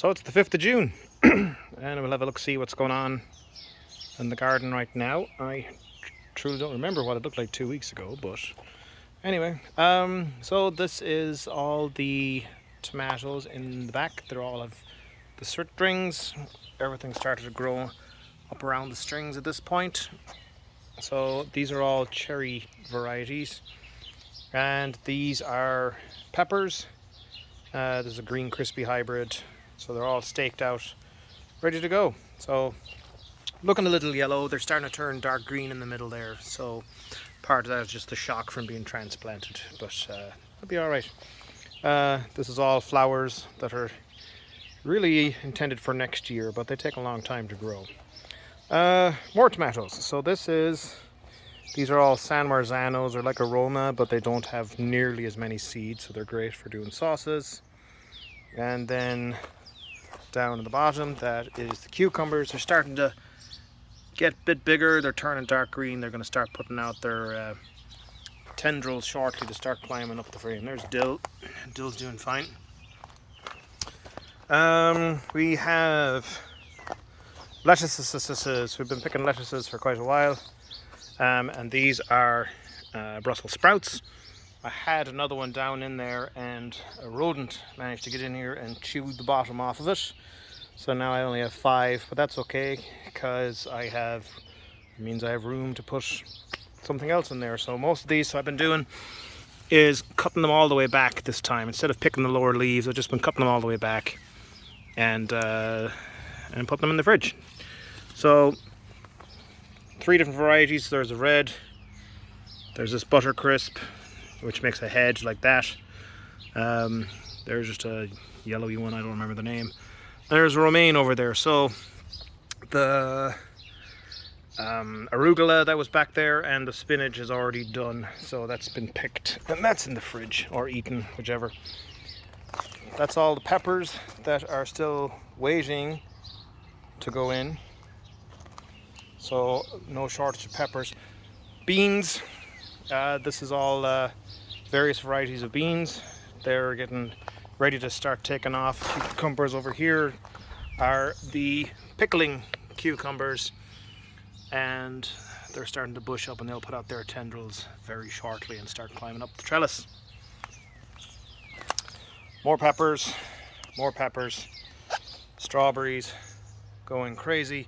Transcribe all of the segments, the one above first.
So it's the 5th of June, and we'll have a look, see what's going on in the garden right now. I truly don't remember what it looked like 2 weeks ago, but anyway, so this is all the tomatoes in the back. They're all have the strings. Everything started to grow up around the strings at this point. So these are all cherry varieties, and these are peppers. There's a green crispy hybrid. So they're all staked out, ready to go. So looking a little yellow. They're starting to turn dark green in the middle there. So part of that is just the shock from being transplanted, but it'll be all right. This is all flowers that are really intended for next year, but they take a long time to grow. More tomatoes. So these are all San Marzanos, or like a Roma, but they don't have nearly as many seeds, so they're great for doing sauces. And then down at the bottom, that is the cucumbers. They're starting to get a bit bigger. They're turning dark green. They're going to start putting out their tendrils shortly to start climbing up the frame. There's dill. Dill's doing fine. We have lettuces. We've been picking lettuces for quite a while, and these are Brussels sprouts. I had another one down in there, and a rodent managed to get in here and chewed the bottom off of it. So now I only have 5, but that's okay, because it means I have room to put something else in there. So most of these, I've been doing is cutting them all the way back this time. Instead of picking the lower leaves, I've just been cutting them all the way back and putting them in the fridge. So 3 different varieties. There's a red, there's this butter crisp, which makes a hedge like that. There's just a yellowy one, I don't remember the name. There's a romaine over there. So the arugula that was back there and the spinach is already done, so that's been picked and that's in the fridge, or eaten, whichever. That's all the peppers that are still waiting to go in, so no shortage of peppers. Beans, this is all various varieties of beans. They're getting ready to start taking off. Cucumbers over here are the pickling cucumbers, and they're starting to bush up, and they'll put out their tendrils very shortly and start climbing up the trellis. More peppers, strawberries, going crazy.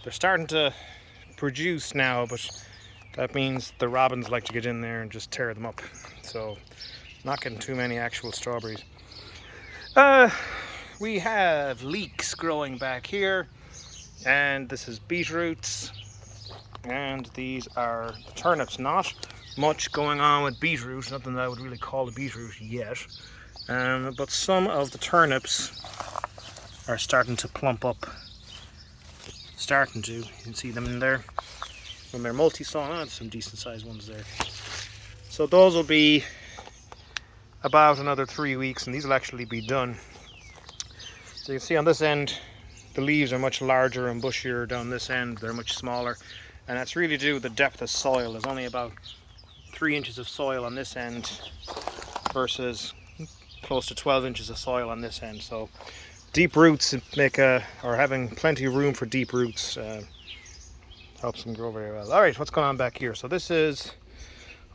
They're starting to produce now, but that means the robins like to get in there and just tear them up. So not getting too many actual strawberries. We have leeks growing back here, and this is beetroots, and these are turnips. Not much going on with beetroot, nothing that I would really call a beetroot yet, but some of the turnips are starting to plump up. You can see them in there. When they're multi-sown, some decent sized ones there. So those will be about another 3 weeks, and these will actually be done. So you can see on this end, the leaves are much larger and bushier. Down this end, they're much smaller, and that's really due to the depth of soil. There's only about 3 inches of soil on this end versus close to 12 inches of soil on this end. So deep roots or having plenty of room for deep roots helps them grow very well. All right, what's going on back here? So this is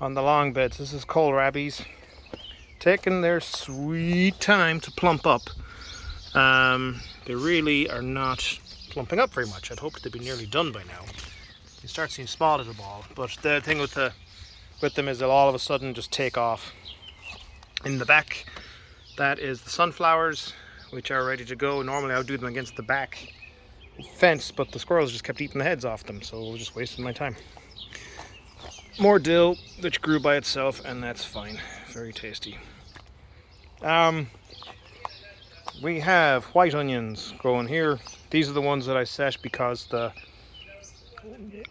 on the long beds. This is kohlrabies, taking their sweet time to plump up. They really are not plumping up very much. I'd hoped they'd be nearly done by now. You start seeing small little ball, but the thing with them is they'll all of a sudden just take off. In the back, that is the sunflowers, which are ready to go. Normally I would do them against the back fence, but the squirrels just kept eating the heads off them, so I was just wasting my time. More dill, which grew by itself, and that's fine. Very tasty. We have white onions growing here. These are the ones that I set because the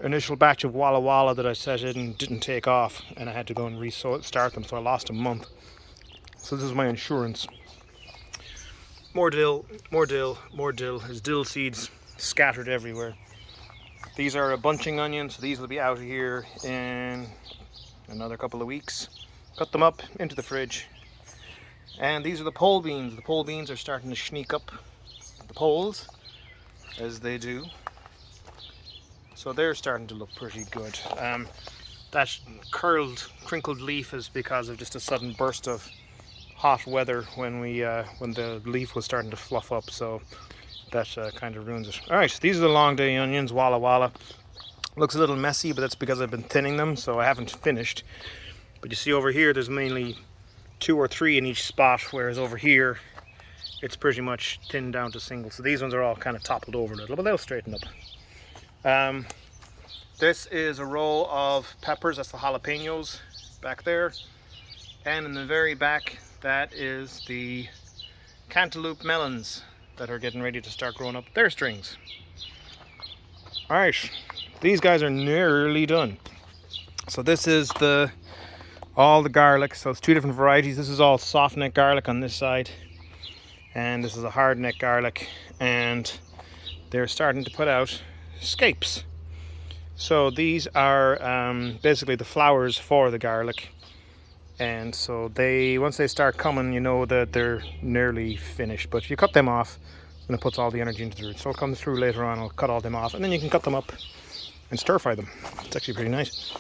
initial batch of Walla Walla that I set in didn't take off, and I had to go and restart them, so I lost a month. So this is my insurance. More dill. There's dill seeds scattered everywhere. These are a bunching onion, so these will be out of here in another couple of weeks. Cut them up into the fridge. And these are the pole beans. The pole beans are starting to sneak up poles, as they do. So they're starting to look pretty good. That crinkled leaf is because of just a sudden burst of hot weather when the leaf was starting to fluff up. So that kind of ruins it. All right, these are the long day onions, Walla Walla. Looks a little messy, but that's because I've been thinning them, so I haven't finished. But you see over here, there's mainly 2 or 3 in each spot, whereas over here, it's pretty much thinned down to single. So these ones are all kind of toppled over a little, but they'll straighten up. This is a row of peppers. That's the jalapenos back there. And in the very back, that is the cantaloupe melons that are getting ready to start growing up their strings. All right, these guys are nearly done. So this is all the garlic. So it's 2 different varieties. This is all soft neck garlic on this side, and this is a hard neck garlic, and they're starting to put out scapes. So these are basically the flowers for the garlic, and so once they start coming, you know that they're nearly finished. But if you cut them off, then it puts all the energy into the root. So it'll come through later on. I'll cut all them off, and then you can cut them up and stir fry them. It's actually pretty nice.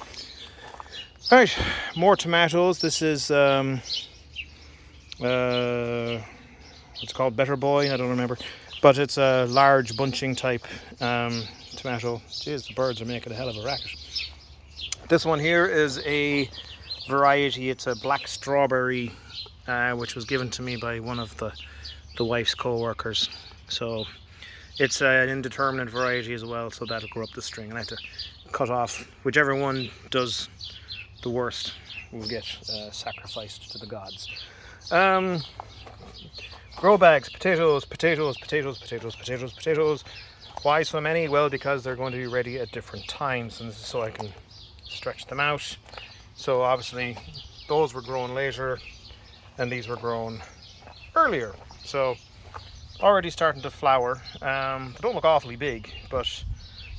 All right, more tomatoes. This is what's called Better Boy. I don't remember, but it's a large bunching type tomato. Jeez, the birds are making a hell of a racket. This one here is a variety. It's a black strawberry, which was given to me by one of the wife's co-workers. So it's an indeterminate variety as well, so that'll grow up the string, and I have to cut off whichever one does the worst will get sacrificed to the gods. Grow bags, potatoes. Why so many? Well, because they're going to be ready at different times, and this is so I can stretch them out. So obviously those were grown later and these were grown earlier. So already starting to flower. They don't look awfully big, but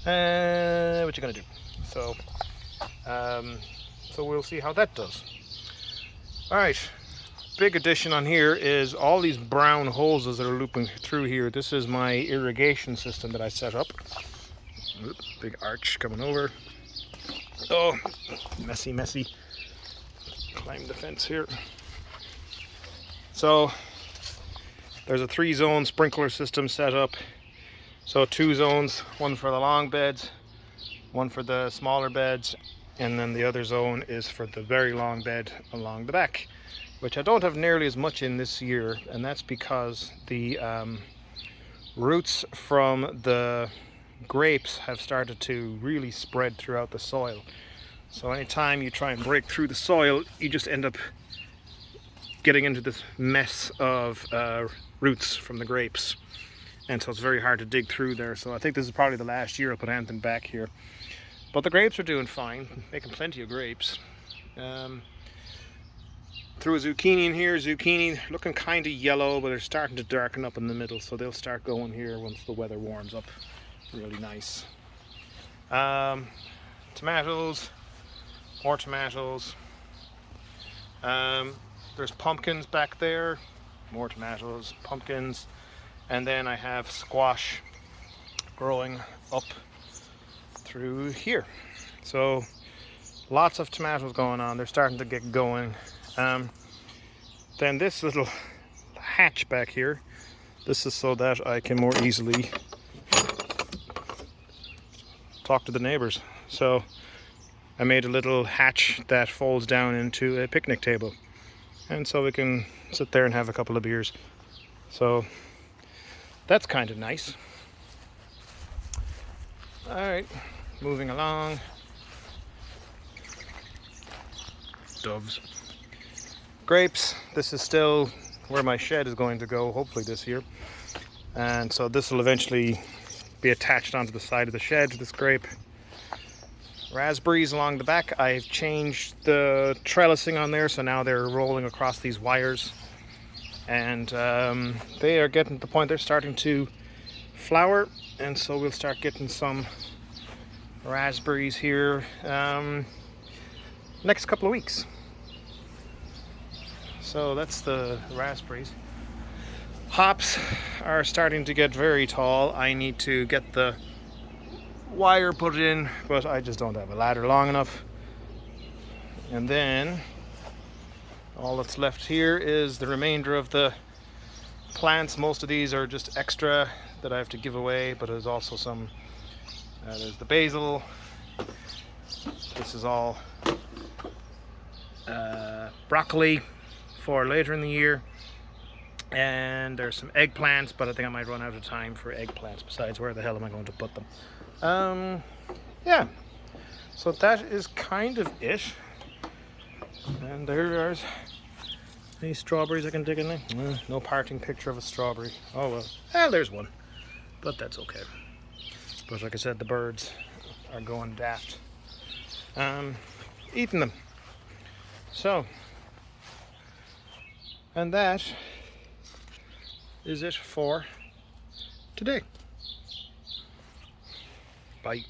what you gonna do? So we'll see how that does. All right, big addition on here is all these brown hoses that are looping through here. This is my irrigation system that I set up. Oops, big arch coming over. Oh, messy. Climb the fence here. So there's a 3-zone sprinkler system set up. So 2 zones, one for the long beds, one for the smaller beds, and then the other zone is for the very long bed along the back, which I don't have nearly as much in this year, and that's because the roots from the grapes have started to really spread throughout the soil. So anytime you try and break through the soil, you just end up getting into this mess of roots from the grapes, and so it's very hard to dig through there. So I think this is probably the last year I'll put anything back here. But the grapes are doing fine, making plenty of grapes. Threw a zucchini in here. Zucchini looking kind of yellow, but they're starting to darken up in the middle, so they'll start going here once the weather warms up. Really nice. Tomatoes, more tomatoes. There's pumpkins back there, more tomatoes, pumpkins, and then I have squash growing up through here. So lots of tomatoes going on. They're starting to get going. Then this little hatch back here, this is so that I can more easily talk to the neighbors. So I made a little hatch that folds down into a picnic table, and so we can sit there and have a couple of beers. So that's kind of nice. All right, moving along. Doves. Grapes. This is still where my shed is going to go, hopefully this year. And so this will eventually be attached onto the side of the shed, this grape. Raspberries along the back. I've changed the trellising on there, so now they're rolling across these wires. And they are getting to the point they're starting to flower, and so we'll start getting some raspberries here next couple of weeks. So that's the raspberries. hops are starting to get very tall. I need to get the wire put in, but I just don't have a ladder long enough. And then all that's left here is the remainder of the plants. Most of these are just extra that I have to give away, but there's also some, there's the basil. This is all broccoli for later in the year. And there's some eggplants, but I think I might run out of time for eggplants. Besides, where the hell am I going to put them? Yeah, so that is kind of it. And there are any strawberries I can dig in there. No parting picture of a strawberry. Oh well. There's one, but that's okay. But like I said, the birds are going daft, eating them. So, and that is it for today. Bye.